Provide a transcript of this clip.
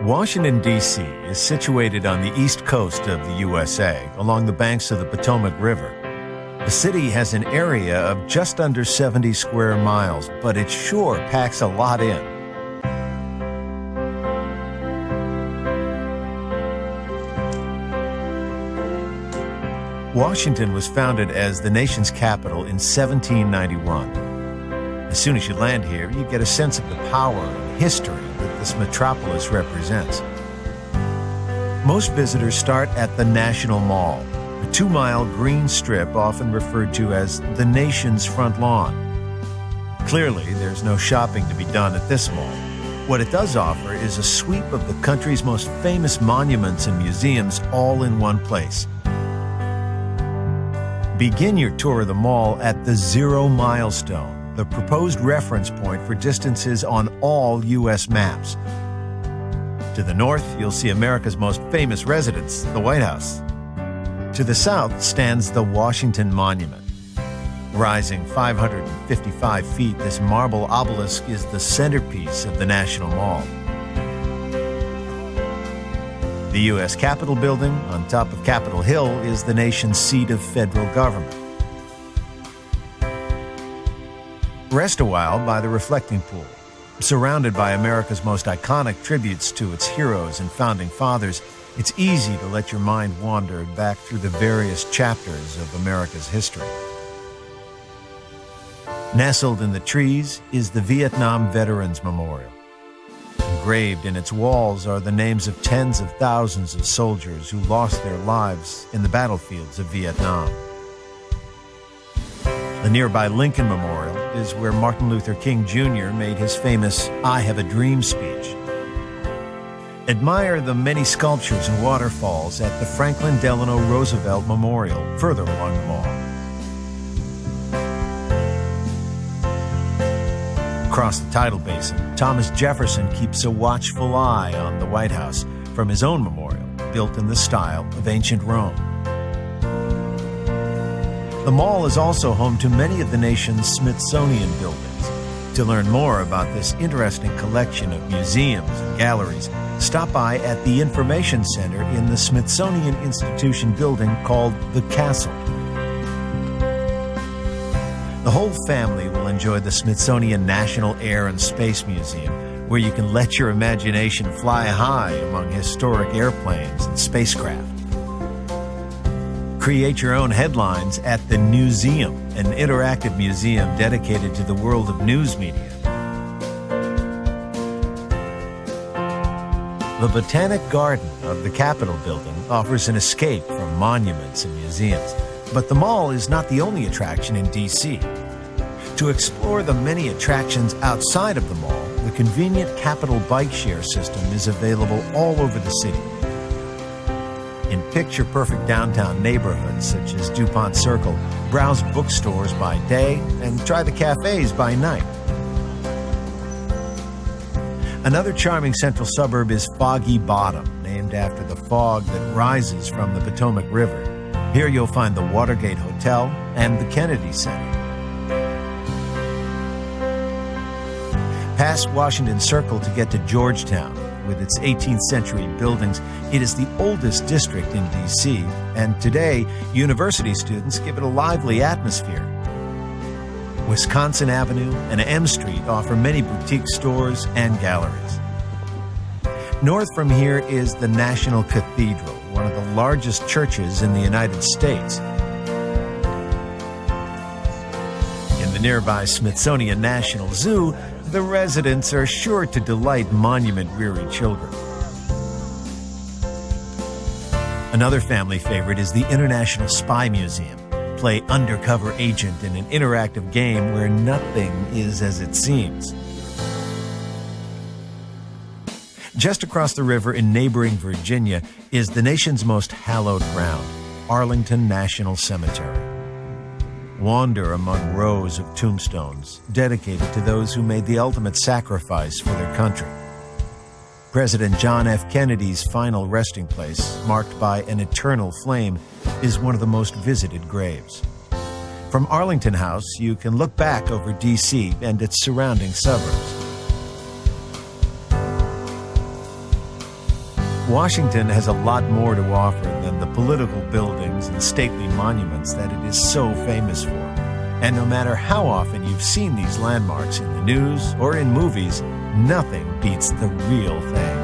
Washington, D.C. is situated on the east coast of the USA, along the banks of the Potomac River. The city has an area of just under 70 square miles, but it sure packs a lot in. Washington was founded as the nation's capital in 1791. As soon as you land here, you get a sense of the power and history that this metropolis represents. Most visitors start at the National Mall, a 2-mile green strip often referred to as the nation's front lawn. Clearly, there's no shopping to be done at this mall. What it does offer is a sweep of the country's most famous monuments and museums all in one place. Begin your tour of the mall at the Zero Milestone, the proposed reference point for distances on all U.S. maps. To the north, you'll see America's most famous residence, the White House. To the south stands the Washington Monument. Rising 555 feet, this marble obelisk is the centerpiece of the National Mall. The U.S. Capitol Building, on top of Capitol Hill, is the nation's seat of federal government. Rest a while by the reflecting pool. Surrounded by America's most iconic tributes to its heroes and founding fathers, it's easy to let your mind wander back through the various chapters of America's history. Nestled in the trees is the Vietnam Veterans Memorial. Engraved in its walls are the names of tens of thousands of soldiers who lost their lives in the battlefields of Vietnam. The nearby Lincoln Memorial is where Martin Luther King Jr. made his famous "I Have a Dream" speech. Admire the many sculptures and waterfalls at the Franklin Delano Roosevelt Memorial, further along the mall. Across the tidal basin, Thomas Jefferson keeps a watchful eye on the White House from his own memorial, built in the style of ancient Rome. The mall is also home to many of the nation's Smithsonian buildings. To learn more about this interesting collection of museums and galleries, stop by at the Information Center in the Smithsonian Institution building called The Castle. The whole family will enjoy the Smithsonian National Air and Space Museum, where you can let your imagination fly high among historic airplanes and spacecraft. Create your own headlines at the Newseum, an interactive museum dedicated to the world of news media. The Botanic Garden of the Capitol Building offers an escape from monuments and museums. But the mall is not the only attraction in D.C. To explore the many attractions outside of the mall, the convenient Capitol bike share system is available all over the city. In picture-perfect downtown neighborhoods such as DuPont Circle, browse bookstores by day and try the cafes by night. Another charming central suburb is Foggy Bottom, named after the fog that rises from the Potomac River. Here you'll find the Watergate Hotel and the Kennedy Center. Past Washington Circle to get to Georgetown. With its 18th century buildings, it is the oldest district in D.C., and today, university students give it a lively atmosphere. Wisconsin Avenue and M Street offer many boutique stores and galleries. North from here is the National Cathedral, one of the largest churches in the United States. In the nearby Smithsonian National Zoo, the residents are sure to delight monument-weary children. Another family favorite is the International Spy Museum. Play undercover agent in an interactive game where nothing is as it seems. Just across the river in neighboring Virginia is the nation's most hallowed ground, Arlington National Cemetery. Wander among rows of tombstones dedicated to those who made the ultimate sacrifice for their country. President John F. Kennedy's final resting place, marked by an eternal flame, is one of the most visited graves. From Arlington House, you can look back over D.C. and its surrounding suburbs. Washington has a lot more to offer than the political buildings and stately monuments that it is so famous for. And no matter how often you've seen these landmarks in the news or in movies, nothing beats the real thing.